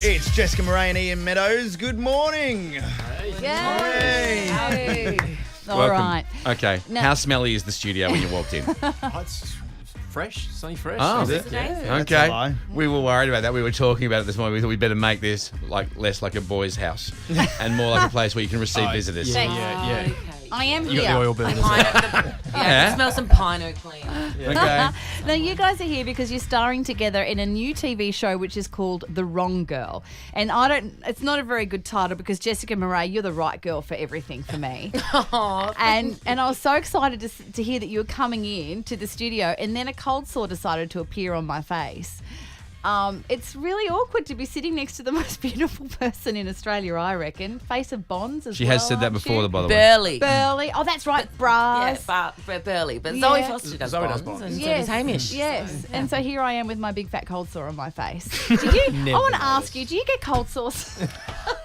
It's Jessica Marais and Ian Meadows. Good morning. Yay. All Welcome. right. Okay. Now- How smelly is the studio when you walked in? It's fresh, sunny fresh. Oh, Is is it? it? That's a Okay. lie. We were worried about that. We were talking about it this morning. We thought we'd better make this less like a boy's house and more like a place where you can receive visitors. Yeah. I am You here. got the oil burners. Yeah. Smell some Pino clean. Okay. Now, you guys are here because you're starring together in a new TV show which is called The Wrong Girl. And it's not a very good title because Jessica Marais, you're the right girl for everything for me. And I was so excited to hear that you were coming in to the studio and then a cold sore decided to appear on my face. It's really awkward to be sitting next to the most beautiful person in Australia, I reckon. Face of Bonds as She well. has said that aren't before, you? by the way. Burley. Oh, that's right, Yeah, Bras. but Burley. But Yeah. Zoe Foster does Zoe does Bonds, Bonds. and so does Hamish. Yes. And so here I am with my big fat cold sore on my face. I want to ask you, do you get cold sores?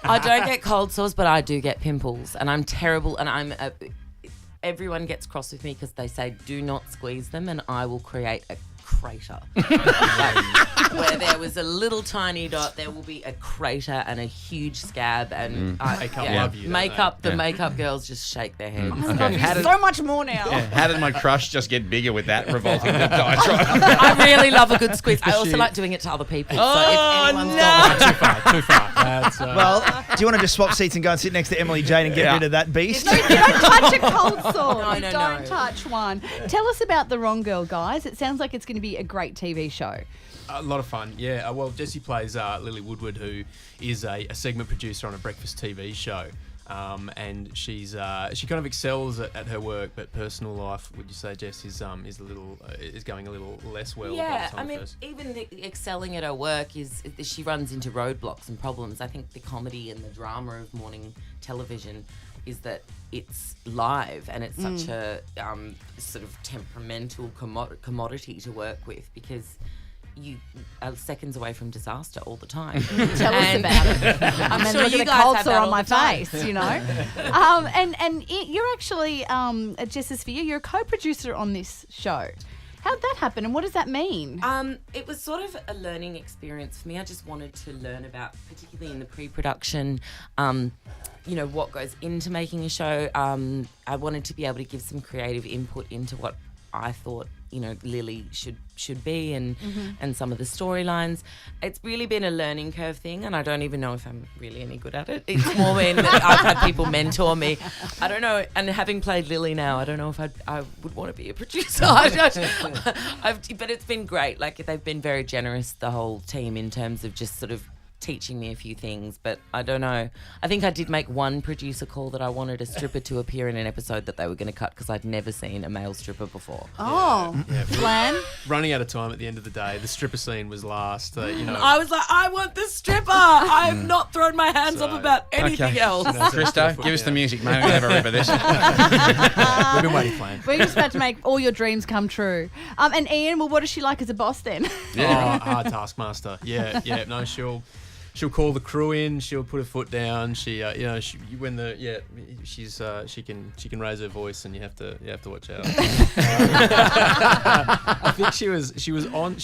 I don't get cold sores, but I do get pimples, and I'm terrible. And everyone gets cross with me because they say do not squeeze them, and I will create a crater. Like, where there was a little tiny dot, there will be a crater and a huge scab, and Makeup love you, don't makeup. they? The makeup girls just shake their heads. I love you so much more now. Yeah. How did my crush just get bigger with that revolting diatribe? I really love a good squeeze. I also like doing it to other people. So if anyone's got Too far. That's, Well, do you want to just swap seats and go and sit next to Emily Jade and get rid of that beast? No, you don't touch a cold sore. No, you no, don't no. touch one. Tell us about The Wrong Girl, guys. It sounds like it's going to be a great TV show. a lot of fun. Yeah. Well, Jessie plays Lily Woodward, who is a segment producer on a breakfast TV show. And she kind of excels at her work, but personal life, would you say, Jess, is going a little less well? by Yeah, the time I mean, first- even excelling at her work is she runs into roadblocks and problems. I think the comedy and the drama of morning television is that it's live and it's such a sort of temperamental commodity to work with because you are seconds away from disaster all the time. Tell us about it. I'm And sure look you at the guys cold have sore that on all my the time. face, you know. And you're actually, Jess is for you. You're a co-producer on this show. How'd that happen, and what does that mean? It was sort of a learning experience for me. I just wanted to learn about, particularly in the pre-production, what goes into making a show. I wanted to be able to give some creative input into what I thought, Lily should be and some of the storylines. It's really been a learning curve thing, and I don't even know if I'm really any good at it. It's more been that I've had people mentor me. I don't know, and having played Lily now, I don't know if I would want to be a producer. But it's been great. Like, they've been very generous, the whole team, in terms of just sort of teaching me a few things, but I don't know. I think I did make one producer call that I wanted a stripper to appear in an episode that they were going to cut because I'd never seen a male stripper before. Flan? running out of time at the end of the day. The stripper scene was last. I was like, I want the stripper. I have not thrown my hands up about anything else. Christo, give us the music, mate. We'll have a rip of this. We've been waiting, Flan. We're just about to make all your dreams come true. And Ian, well, what is she like as a boss then? Hard taskmaster. Yeah. No, she'll call the crew in. She'll put her foot down. She can raise her voice, and you have to watch out. I think she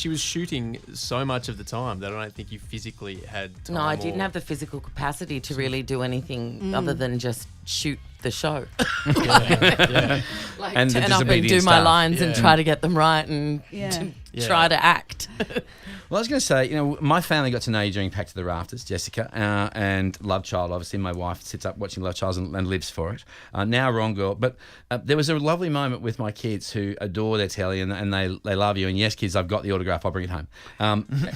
was shooting so much of the time that I don't think you physically had time. No, I didn't have the physical capacity to really do anything other than just shoot the show. Yeah. Like, And the turn up and disobedient do my staff. lines and try to get them right and try to act. Well, I was going to say, my family got to know you during Pack to the Rafters, Jessica, and Love Child. Obviously, my wife sits up watching Love Child and lives for it. Now, Wrong Girl. But there was a lovely moment with my kids who adore their telly and they love you. And yes, kids, I've got the autograph. I'll bring it home.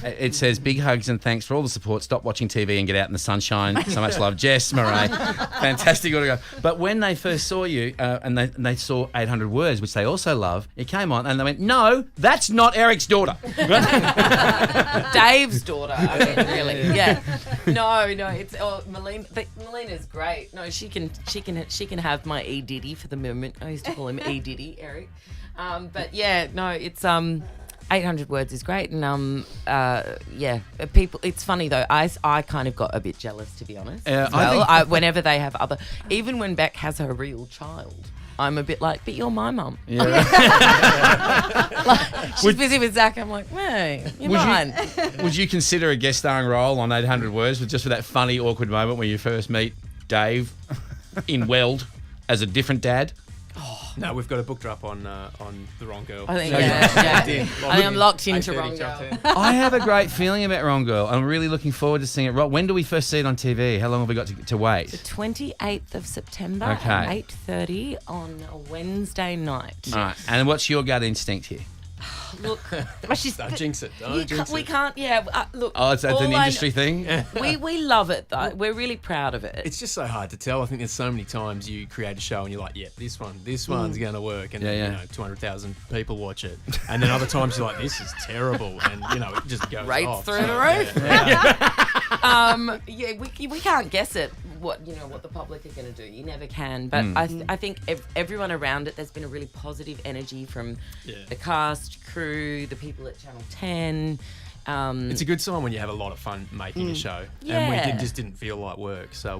It says, big hugs and thanks for all the support. Stop watching TV and get out in the sunshine. So much love. Jess Marais. Fantastic autograph. But when they first saw you and they saw 800 Words, which they also love, it came on and they went, no, that's not Eric's daughter. Dave's daughter. I mean, really, yeah. No, it's Melina. Melina's great. No, she can have my E Diddy for the moment. I used to call him E Diddy, Eric. But yeah, no, it's 800 Words is great, and people. It's funny though. I kind of got a bit jealous, to be honest. I think- Whenever they have even when Beck has her real child. I'm a bit like, but you're my mum. Yeah. She's busy with Zach. I'm like, hey, you're mine. Would you consider a guest starring role on 800 Words just for that funny, awkward moment when you first meet Dave in Weld as a different dad? No, we've got a book drop on The Wrong Girl. I think, So yeah. yeah. I think I'm locked into 8:30 Wrong Channel Girl. 10. I have a great feeling about Wrong Girl. I'm really looking forward to seeing it. When do we first see it on TV? How long have we got to wait? The 28th of September Okay. at 8:30 on a Wednesday night. All right. And what's your gut instinct here? Look, Don't jinx it. Don't jinx we it. can't. Yeah. Look. Oh, it's an all industry thing? We love it though. We're really proud of it. It's just so hard to tell. I think there's so many times you create a show and you're like, yeah, this one's going to work. And Yeah, then, yeah. 200,000 people watch it. And then other times you're like, this is terrible. And, it just goes Right off. through So, the roof. yeah. We can't guess it. What the public are going to do. You never can. But I think everyone around it. There's been a really positive energy from the cast, crew, the people at Channel 10. It's a good sign when you have a lot of fun making a show, and we just didn't feel like work. So,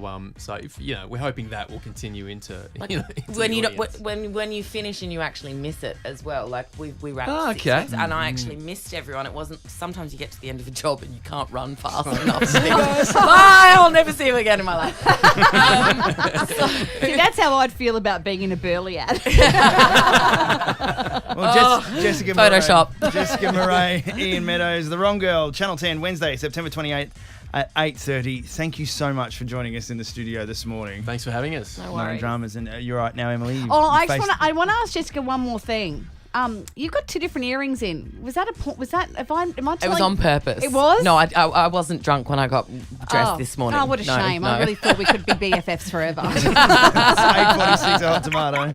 if, we're hoping that will continue into into when the you audience. when you finish and you actually miss it as well. Like we wrapped. Oh, 6 okay. weeks, and I actually missed everyone. It wasn't. Sometimes you get to the end of a job and you can't run fast enough. To think, bye, I'll never see you again in my life. See, that's how I'd feel about being in a Burley ad. Well, Jessica Photoshop. Marais, Jessica Marais, Ian Meadows, The Wrong Girl, Channel 10, Wednesday, September 28th at 8:30. Thank you so much for joining us in the studio this morning. Thanks for having us. No No worries. dramas, and you're right now, Emily. I want to ask Jessica one more thing. You got 2 different earrings in. Was that am I It was telling- on purpose. It was? No, I wasn't drunk when I got dressed this morning. Oh, what a No, shame. no. I really thought we could be BFFs forever. It's 8:46 Hot Tomato.